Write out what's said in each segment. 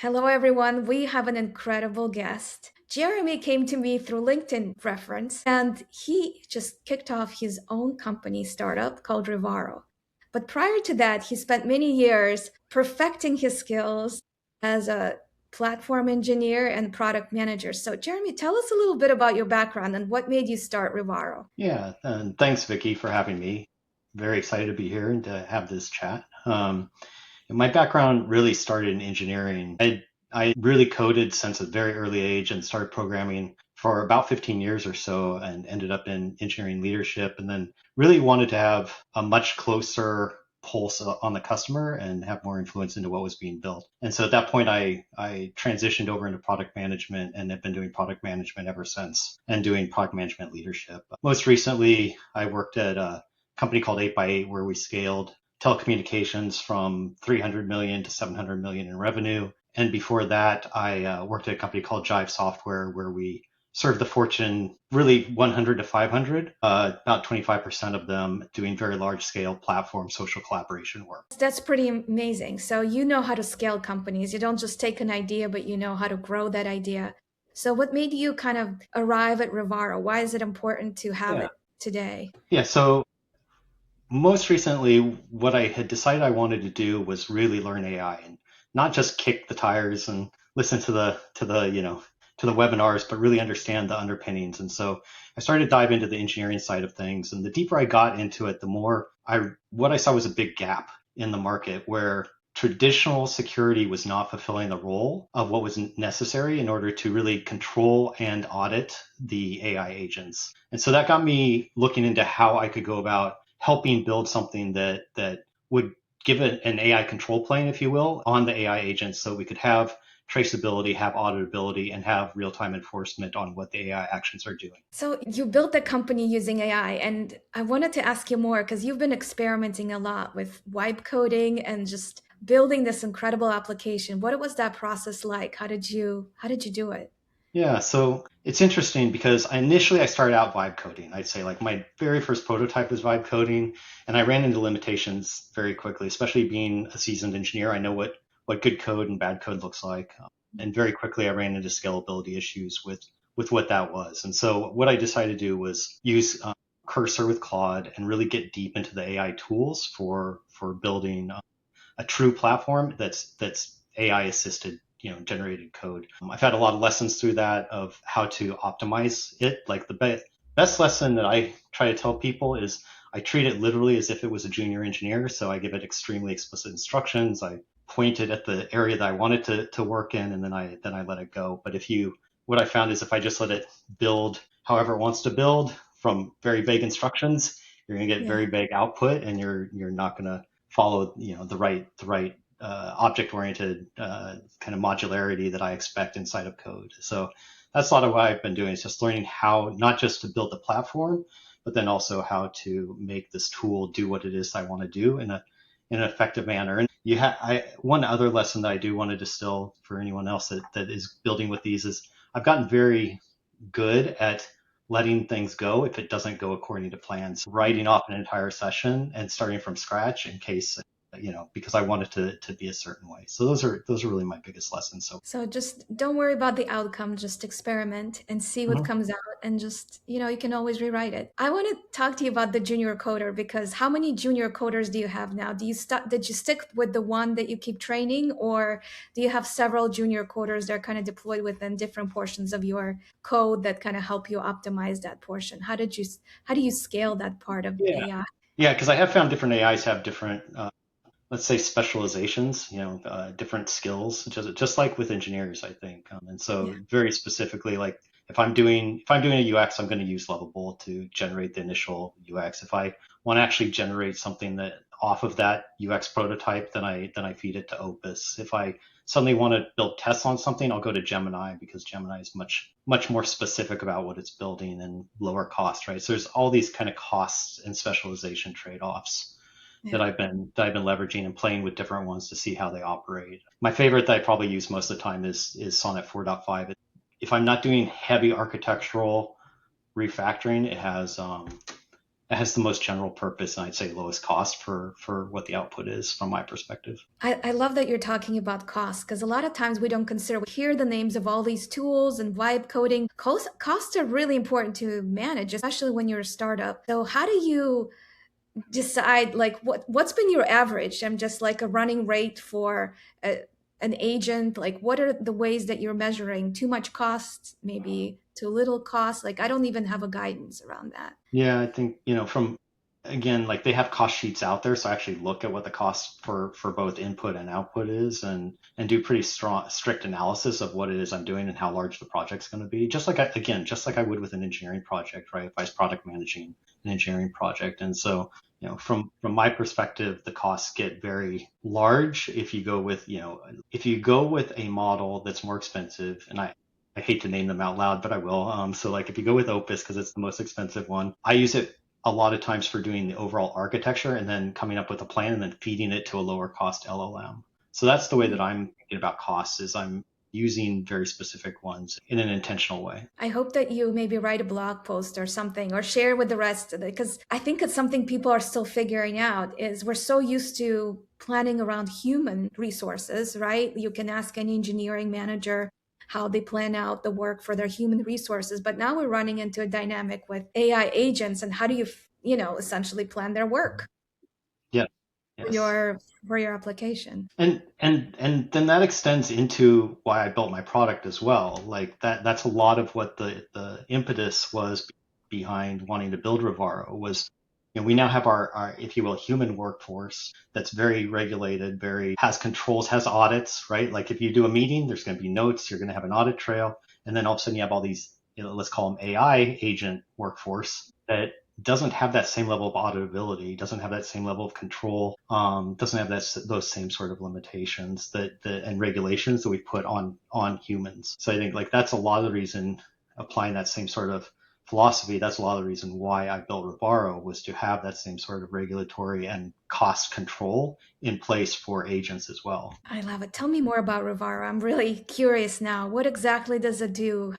Hello, everyone. We have an incredible guest. Jeremy came to me through LinkedIn reference, and he just kicked off his own company startup called Rivaro. But prior to that, he spent many years perfecting his skills as a platform engineer and product manager. So, Jeremy, tell us a little bit about your background and what made you start Rivaro. Yeah, and thanks, Vicky, for having me. Very excited to be here and to have this chat. And my background really started in engineering. I really coded since a very early age and started programming for about 15 years or so and ended up in engineering leadership and then really wanted to have a much closer pulse on the customer and have more influence into what was being built. And so at that point, I transitioned over into product management and have been doing product management ever since and doing product management leadership. Most recently, I worked at a company called 8x8 where we scaled telecommunications from 300 million to 700 million in revenue. And before that, I worked at a company called Jive Software where we serve the Fortune really 100 to 500, about 25% of them doing very large scale platform social collaboration work. That's pretty amazing. So, you know how to scale companies. You don't just take an idea, but you know how to grow that idea. So, what made you kind of arrive at Rivaro? Why is it important to have Yeah. it today? Yeah. So most recently, what I had decided I wanted to do was really learn AI and not just kick the tires and listen to the webinars, but really understand the underpinnings. And so I started to dive into the engineering side of things. And the deeper I got into it, the more what I saw was a big gap in the market where traditional security was not fulfilling the role of what was necessary in order to really control and audit the AI agents. And so that got me looking into how I could go about helping build something that would give it an AI control plane, if you will, on the AI agents so we could have traceability, have auditability, and have real-time enforcement on what the AI actions are doing. So, you built the company using AI, and I wanted to ask you more because you've been experimenting a lot with wipe coding and just building this incredible application. What was that process like? How did you do it? Yeah, so it's interesting because I started out vibe coding. I'd say like my very first prototype was vibe coding, and I ran into limitations very quickly, especially being a seasoned engineer. I know what good code and bad code looks like. And very quickly I ran into scalability issues with what that was. And so what I decided to do was use Cursor with Claude and really get deep into the AI tools for building a true platform that's AI assisted, generated code. I've had a lot of lessons through that of how to optimize it. Like the best lesson that I try to tell people is I treat it literally as if it was a junior engineer. So I give it extremely explicit instructions. I point it at the area that I want it to work in, and then I let it go. But what I found is if I just let it build however it wants to build from very vague instructions, you're going to get Yeah. very vague output, and you're not going to follow the right object oriented kind of modularity that I expect inside of code. So that's a lot of what I've been doing is just learning how not just to build the platform, but then also how to make this tool do what it is I want to do in an effective manner. And one other lesson that I do want to distill for anyone else that is building with these is I've gotten very good at letting things go if it doesn't go according to plans, writing off an entire session and starting from scratch in case, because I want it to be a certain way. So those are really my biggest lessons. So So just don't worry about the outcome, just experiment and see what mhm. comes out and just, you can always rewrite it. I want to talk to you about the junior coder because how many junior coders do you have now? Did you stick with the one that you keep training or do you have several junior coders that are kind of deployed within different portions of your code that kind of help you optimize that portion? How do you scale that part of Yeah, AI? yeah, because I have found different AIs have different let's say specializations, different skills, just like with engineers, I think. And Yeah. so very specifically, like if I'm doing a UX, I'm going to use Lovable to generate the initial UX. If I want to actually generate something that off of that UX prototype, then I feed it to Opus. If I suddenly want to build tests on something, I'll go to Gemini because Gemini is much more specific about what it's building and lower cost, right? So there's all these kind of costs and specialization trade-offs Yeah. that I've been leveraging and playing with different ones to see how they operate. My favorite that I probably use most of the time is Sonnet 4.5. If I'm not doing heavy architectural refactoring, it has it has the most general purpose and I'd say lowest cost for what the output is from my perspective. I love that you're talking about costs because a lot of times we don't consider, we hear the names of all these tools and vibe coding. Costs are really important to manage, especially when you're a startup. So how do you decide like what's been your average? I'm just like a running rate for an agent. Like what are the ways that you're measuring too much cost, maybe too little cost? Like I don't even have a guidance around that. Yeah, I think, from again, like they have cost sheets out there, so I actually look at what the cost for both input and output is and do pretty strict analysis of what it is I'm doing and how large the project's going to be. Just like I would with an engineering project, right? If I was product managing an engineering project. And so, from my perspective, the costs get very large if you go with, a model that's more expensive, and I hate to name them out loud, but I will. So like if you go with Opus because it's the most expensive one, I use it a lot of times for doing the overall architecture and then coming up with a plan and then feeding it to a lower cost LLM. So that's the way that I'm thinking about costs is I'm using very specific ones in an intentional way. I hope that you maybe write a blog post or something or share with the rest of it because I think it's something people are still figuring out is we're so used to planning around human resources, right? You can ask any engineering manager how they plan out the work for their human resources, but now we're running into a dynamic with AI agents and how do you, essentially plan their work Yeah. for Yes. your application. And then that extends into why I built my product as well. Like that's a lot of what the impetus was behind wanting to build Rivaro was, we now have our, if you will, human workforce that's very regulated, very has controls, has audits, right? Like if you do a meeting, there's going to be notes, you're going to have an audit trail, and then all of a sudden you have all these, let's call them AI agent workforce that doesn't have that same level of auditability, doesn't have that same level of control, doesn't have those same sort of limitations and regulations that we put on humans. So I think like that's a lot of the reason applying that same sort of philosophy. That's a lot of the reason why I built Revaro was to have that same sort of regulatory and cost control in place for agents as well. I love it. Tell me more about Rivaro. I'm really curious now. What exactly does it do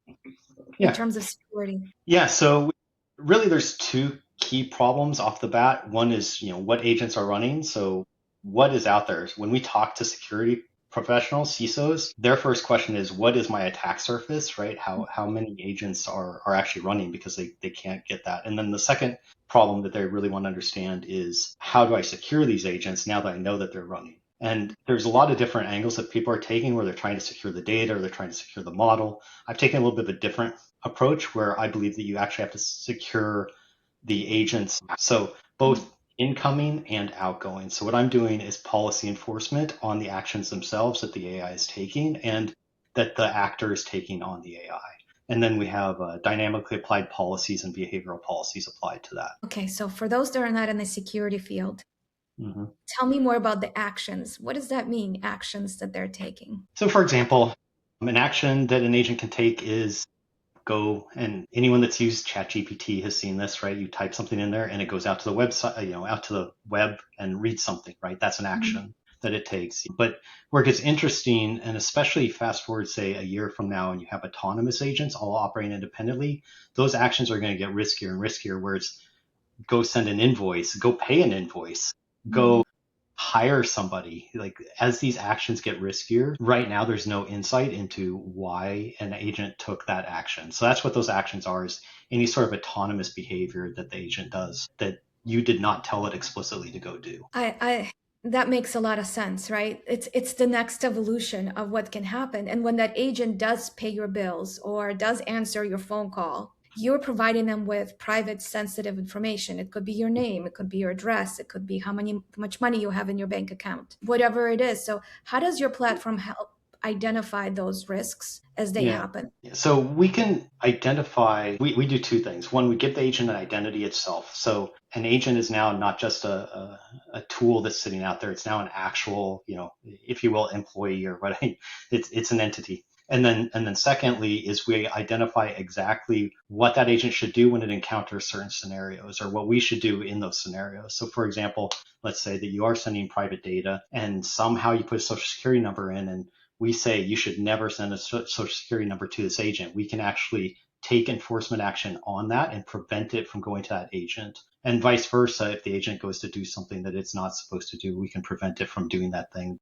in Yeah, terms of security? yeah. So really, there's two key problems off the bat. One is, what agents are running. So what is out there? When we talk to security professionals, CISOs, their first question is, what is my attack surface, right? How many agents are actually running because they can't get that. And then the second problem that they really want to understand is how do I secure these agents now that I know that they're running? And there's a lot of different angles that people are taking where they're trying to secure the data or they're trying to secure the model. I've taken a little bit of a different approach where I believe that you actually have to secure the agents. So both incoming and outgoing. So what I'm doing is policy enforcement on the actions themselves that the AI is taking and that the actor is taking on the AI. And then we have dynamically applied policies and behavioral policies applied to that. Okay, so for those that are not in the security field, Mhm. tell me more about the actions. What does that mean, actions that they're taking? So, for example, an action that an agent can take is go, and anyone that's used ChatGPT has seen this, right? You type something in there and it goes out to the website, out to the web and reads something, right? That's an Mhm. action that it takes. But where it gets interesting, and especially fast forward, say a year from now, and you have autonomous agents all operating independently, those actions are going to get riskier and riskier, where it's go send an invoice, go pay an invoice, Mhm. go hire somebody. Like as these actions get riskier, right now there's no insight into why an agent took that action. So that's what those actions are, is any sort of autonomous behavior that the agent does that you did not tell it explicitly to go do. I that makes a lot of sense, right? It's the next evolution of what can happen. And when that agent does pay your bills or does answer your phone call, you're providing them with private sensitive information. It could be your name, it could be your address, it could be how much money you have in your bank account, whatever it is. So how does your platform help identify those risks as they Yeah. happen? So we can identify, we do two things. One, we give the agent an identity itself. So an agent is now not just a tool that's sitting out there. It's now an actual, if you will, employee or what. It's an entity. And then secondly is we identify exactly what that agent should do when it encounters certain scenarios or what we should do in those scenarios. So for example, let's say that you are sending private data and somehow you put a social security number in and we say you should never send a social security number to this agent. We can actually take enforcement action on that and prevent it from going to that agent. And vice versa, if the agent goes to do something that it's not supposed to do, we can prevent it from doing that thing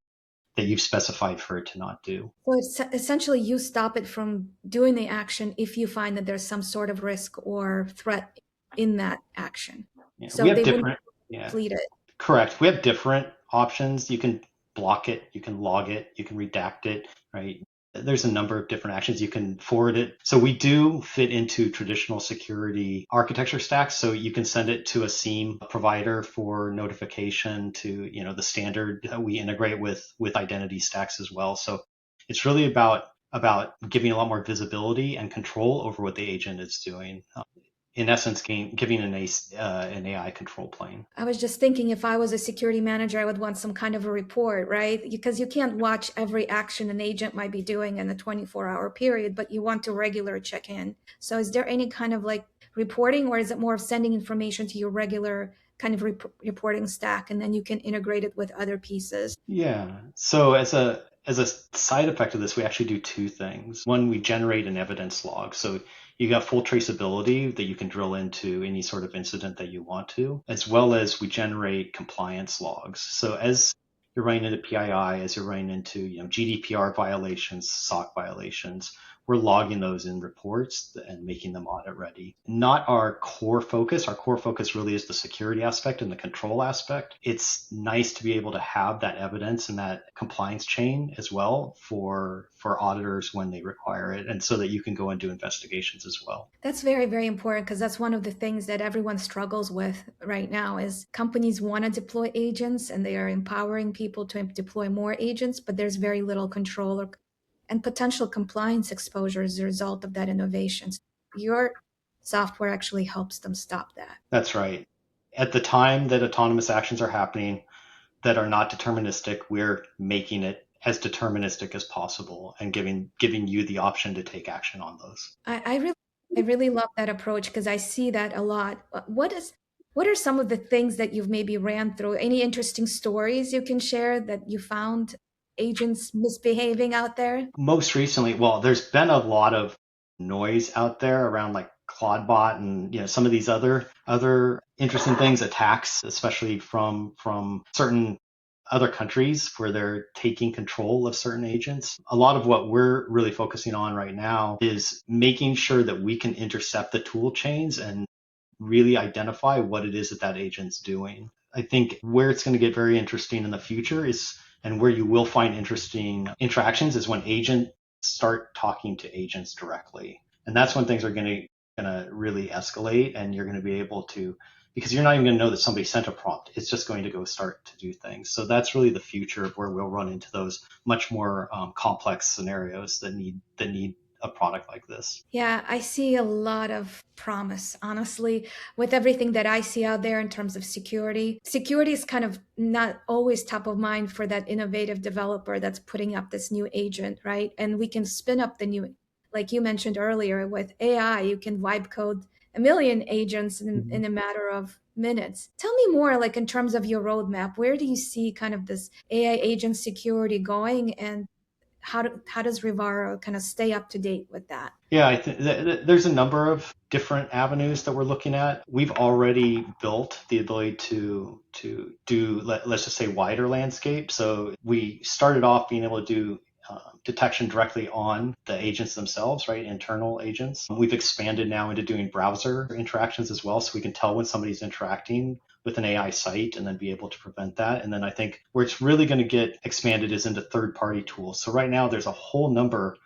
that you've specified for it to not do. So it's essentially you stop it from doing the action if you find that there's some sort of risk or threat in that action. Yeah, we So have they wouldn't different, yeah, complete it. correct. We have different options. You can block it, you can log it, you can redact it, right? There's a number of different actions. You can forward it. So we do fit into traditional security architecture stacks. So you can send it to a SIEM provider for notification to, the standard that we integrate with identity stacks as well. So it's really about giving a lot more visibility and control over what the agent is doing. In essence, giving an AI control plane. I was just thinking if I was a security manager, I would want some kind of a report, right? Because you can't watch every action an agent might be doing in a 24-hour period, but you want to regular check in. So is there any kind of like reporting, or is it more of sending information to your regular kind of reporting stack and then you can integrate it with other pieces? Yeah. So as a side effect of this, we actually do two things. One, we generate an evidence log. So you got full traceability that you can drill into any sort of incident that you want to, as well as we generate compliance logs. So as you're running into PII, as you're running into GDPR violations, SOC violations, we're logging those in reports and making them audit ready. Not our core focus. Our core focus really is the security aspect and the control aspect. It's nice to be able to have that evidence and that compliance chain as well for auditors when they require it, and so that you can go and do investigations as well. That's very, very important because that's one of the things that everyone struggles with right now is companies want to deploy agents and they are empowering people to deploy more agents, but there's very little control and potential compliance exposure as a result of that innovation. So your software actually helps them stop that. That's right. At the time that autonomous actions are happening that are not deterministic, we're making it as deterministic as possible and giving you the option to take action on those. I really love that approach because I see that a lot. What are some of the things that you've maybe ran through? Any interesting stories you can share that you found agents misbehaving out there? Most recently, well, there's been a lot of noise out there around like Claudebot and some of these other interesting things, attacks, especially from certain other countries where they're taking control of certain agents. A lot of what we're really focusing on right now is making sure that we can intercept the tool chains and really identify what it is that agent's doing. I think where it's going to get very interesting in the future is, and where you will find interesting interactions, is when agents start talking to agents directly. And that's when things are going to really escalate, and you're going to be able to, because you're not even going to know that somebody sent a prompt. It's just going to go start to do things. So that's really the future of where we'll run into those much more complex scenarios that need a product like this. Yeah, I see a lot of promise, honestly, with everything that I see out there in terms of security. Security is kind of not always top of mind for that innovative developer that's putting up this new agent, right? And we can spin up the new, like you mentioned earlier, with AI, you can vibe code a million agents Mhm. in a matter of minutes. Tell me more, like in terms of your roadmap, where do you see kind of this AI agent security going, and how does Rivaro kind of stay up to date with that? Yeah, I think there's a number of different avenues that we're looking at. We've already built the ability to do let's just say wider landscape. So we started off being able to do detection directly on the agents themselves, right? Internal agents. We've expanded now into doing browser interactions as well, so we can tell when somebody's interacting with an AI site and then be able to prevent that. And then I think where it's really going to get expanded is into third-party tools. So right now there's a whole number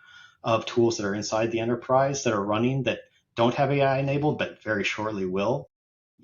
of tools that are inside the enterprise that are running that don't have AI enabled, but very shortly will.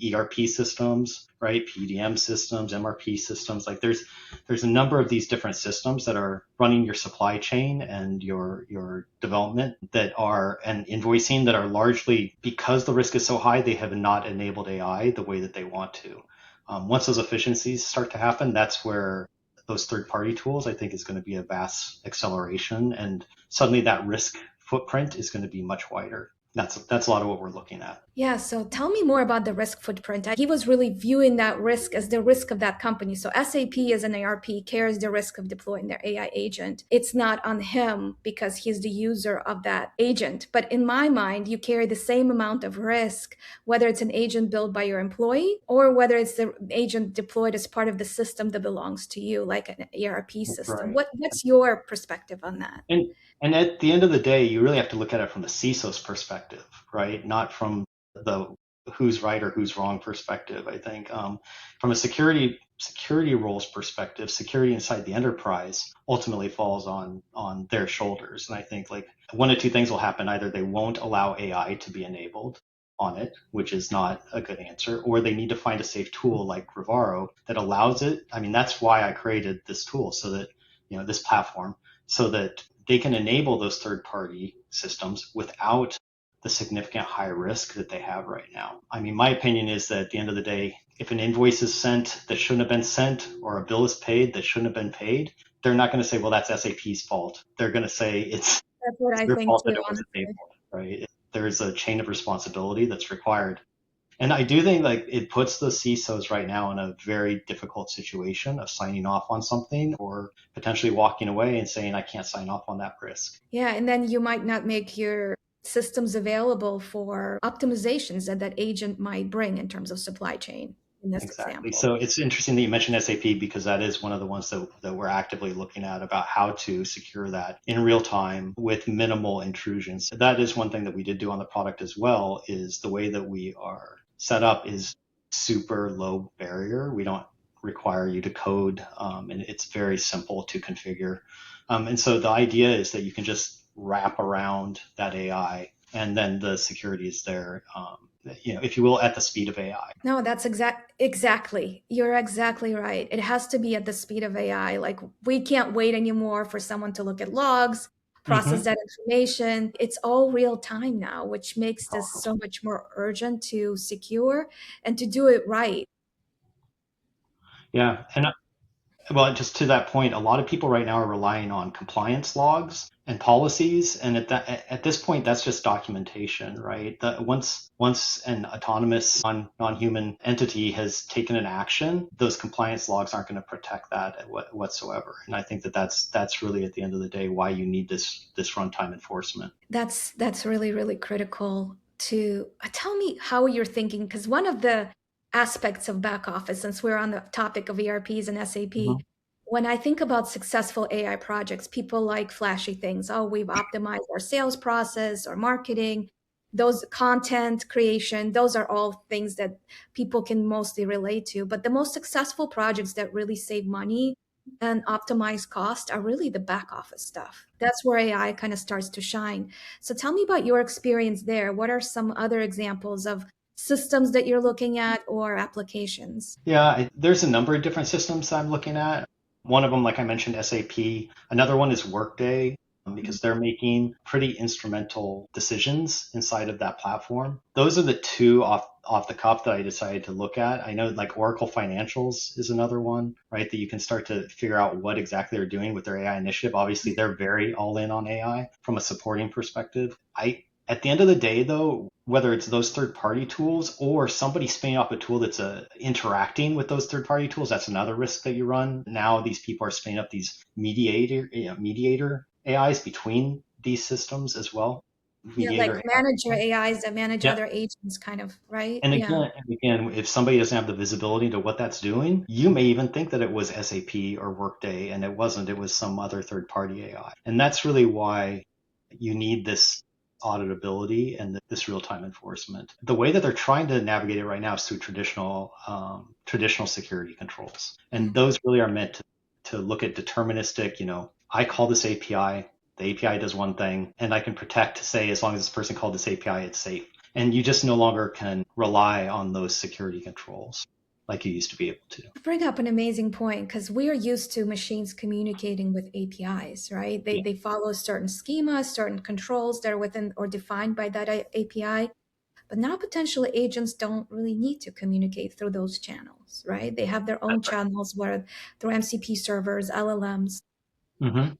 ERP systems, right? PDM systems, MRP systems. Like there's a number of these different systems that are running your supply chain and your development that are, and invoicing, that are largely, because the risk is so high, they have not enabled AI the way that they want to. Once those efficiencies start to happen, that's where those third party tools, I think, is going to be a vast acceleration, and suddenly that risk footprint is going to be much wider. That's a lot of what we're looking at. Yeah, so tell me more about the risk footprint. He was really viewing that risk as the risk of that company. So SAP as an ARP carries the risk of deploying their AI agent. It's not on him because he's the user of that agent. But in my mind, you carry the same amount of risk, whether it's an agent built by your employee or whether it's the agent deployed as part of the system that belongs to you, like an ERP system. Right. What's your perspective on that? And and at the end of the day, you really have to look at it from the CISO's perspective, right? Not from the who's right or who's wrong perspective. I think from a security roles perspective, security inside the enterprise ultimately falls on their shoulders. And I think like one of two things will happen: either they won't allow AI to be enabled on it, which is not a good answer, or they need to find a safe tool like Rivaro that allows it. I mean, that's why I created this tool so that this platform so that they can enable those third party systems without the significant high risk that they have right now. I mean, my opinion is that at the end of the day, if an invoice is sent that shouldn't have been sent or a bill is paid that shouldn't have been paid, they're not going to say, well, that's SAP's fault. They're going to say That's what it's I their think fault too, that it wasn't honestly. enabled, right? There's a chain of responsibility that's required. And I do think like it puts the CISOs right now in a very difficult situation of signing off on something or potentially walking away and saying, I can't sign off on that risk. Yeah, and then you might not make your systems available for optimizations that that agent might bring in terms of supply chain in this Exactly. example. So it's interesting that you mentioned SAP because that is one of the ones that we're actively looking at about how to secure that in real time with minimal intrusions. That is one thing that we did do on the product as well is the way that we are set up is super low barrier. We don't require you to code and it's very simple to configure. And so the idea is that you can just wrap around that AI and then the security is there, if you will, at the speed of AI. No, that's exactly. You're exactly right. It has to be at the speed of AI. Like we can't wait anymore for someone to look at logs, process Mm-hmm. that information. It's all real time now, which makes this so much more urgent to secure and to do it right. Yeah, and well, just to that point, a lot of people right now are relying on compliance logs and policies, and at this point, that's just documentation, right? Once an autonomous non-human entity has taken an action, those compliance logs aren't going to protect that whatsoever. And I think that's really at the end of the day why you need this runtime enforcement. That's really, really critical to tell me how you're thinking, because one of the aspects of back office, since we're on the topic of ERPs and SAP, Mhm. when I think about successful AI projects, people like flashy things. Oh, we've optimized our sales process or marketing, those content creation, those are all things that people can mostly relate to. But the most successful projects that really save money and optimize cost are really the back office stuff. That's where AI kind of starts to shine. So tell me about your experience there. What are some other examples of systems that you're looking at or applications? Yeah, there's a number of different systems I'm looking at. One of them, like I mentioned, SAP. Another one is Workday because they're making pretty instrumental decisions inside of that platform. Those are the two off the cuff that I decided to look at. I know like Oracle Financials is another one, right? That you can start to figure out what exactly they're doing with their AI initiative. Obviously, they're very all in on AI from a supporting perspective. At the end of the day, though, whether it's those third-party tools or somebody spinning up a tool that's interacting with those third-party tools, that's another risk that you run. Now these people are spinning up these mediator AIs between these systems as well. Yeah, like Mediator manager AI. AIs that manage Yep. other agents, kind of, right? And Yeah. again, if somebody doesn't have the visibility to what that's doing, you may even think that it was SAP or Workday, and it wasn't. It was some other third-party AI. And that's really why you need this auditability and this real-time enforcement. The way that they're trying to navigate it right now is through traditional security controls, and Mhm. those really are meant to look at deterministic. I call this API. The API does one thing, and I can protect to say as long as this person called this API, it's safe. And you just no longer can rely on those security controls like you used to be able to. You bring up an amazing point because we are used to machines communicating with APIs, right? They Yeah. they follow certain schemas, certain controls that are within or defined by that API. But now potentially agents don't really need to communicate through those channels, right? They have their own That's channels where through MCP servers, LLMs, right.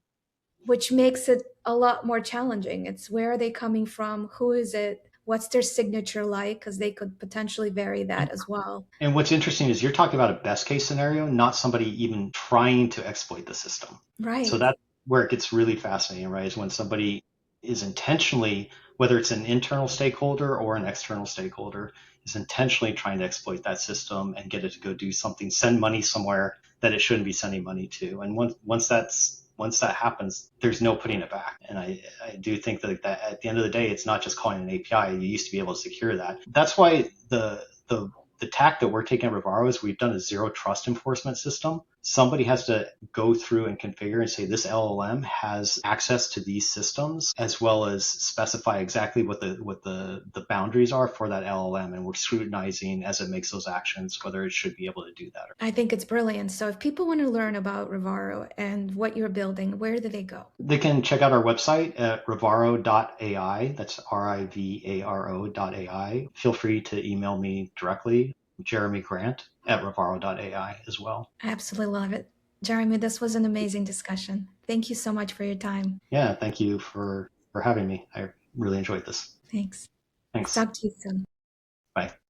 which makes it a lot more challenging. It's where are they coming from? Who is it? what's their signature like, because they could potentially vary that as well. And what's interesting is you're talking about a best case scenario, not somebody even trying to exploit the system. So Right. that's where it gets really fascinating, right? Is when somebody is intentionally, whether it's an internal stakeholder or an external stakeholder, is intentionally trying to exploit that system and get it to go do something, send money somewhere that it shouldn't be sending money to. And once that happens, there's no putting it back. And I do think that at the end of the day, it's not just calling an API. You used to be able to secure that. That's why the tack that we're taking at Rivaro is we've done a zero trust enforcement system. Somebody has to go through and configure and say this LLM has access to these systems, as well as specify exactly what the boundaries are for that LLM, and we're scrutinizing as it makes those actions whether it should be able to do that. I think it's brilliant. So if people want to learn about Rivaro and what you're building, where do they go? They can check out our website at rivaro.ai. That's rivaro.ai. Feel free to email me directly, Jeremy Grant at rivaro.ai as well. I absolutely love it. Jeremy, this was an amazing discussion. Thank you so much for your time. Yeah, thank you for having me. I really enjoyed this. Thanks. Thanks. Talk to you soon. Bye.